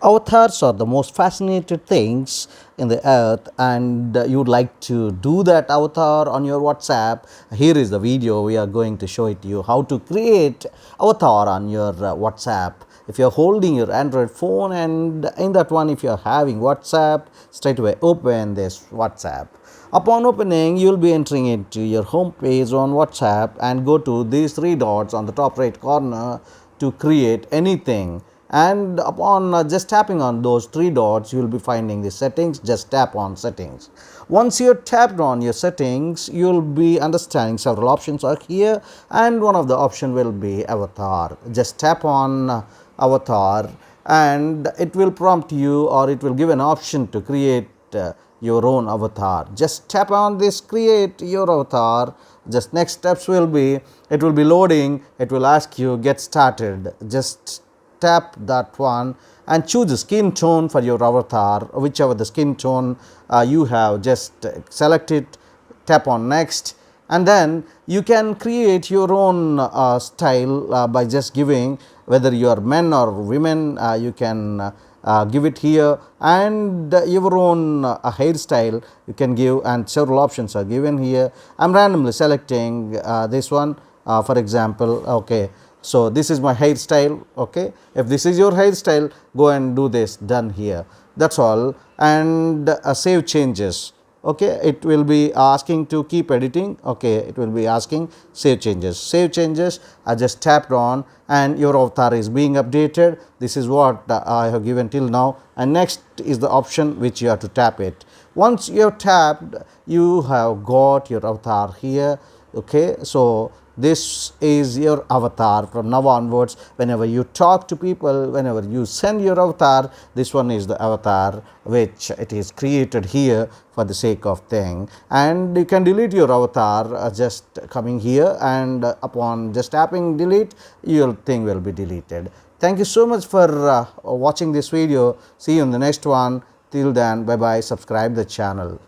Avatars are the most fascinated things in the earth, and you would like to do that avatar on your WhatsApp. Here is the video. We are going to show it to you how to create avatar on your WhatsApp. If you're holding your Android phone, and in that one, if you're having WhatsApp, straight away open this WhatsApp. Upon opening, you'll be entering into your home page on WhatsApp and go to these three dots on the top right corner to create anything. And upon just tapping on those three dots, you will be finding the settings. Just tap on settings. Once you're tapped on your settings, you'll be understanding several options are here, and one of the option will be avatar. Just tap on avatar, and it will prompt you, or it will give an option to create your own avatar. Just tap on this create your avatar. Just next steps will be, it will be loading, it will ask you get started. Just tap that one and choose the skin tone for your avatar, whichever the skin tone you have. Just select it, tap on next, and then you can create your own style by just giving, whether you are men or women, you can give it here, and your own hairstyle you can give, and several options are given here. I'm randomly selecting this one, for example. Okay, so this is my hairstyle. Okay, if this is your hairstyle, go and do this, done here. That's all. And save changes. Okay, it will be asking to keep editing. Okay, it will be asking save changes. Save changes, I just tapped on, and your avatar is being updated. This is what I have given till now, and next is the option which you have to tap it. Once you have tapped, you have got your avatar here. Okay, so this is your avatar. From now onwards, whenever you talk to people, whenever you send your avatar, this one is the avatar which it is created here for the sake of thing. And you can delete your avatar just coming here, and upon just tapping delete, your thing will be deleted. Thank you so much for watching this video. See you in the next one. Till then, bye bye. Subscribe the channel.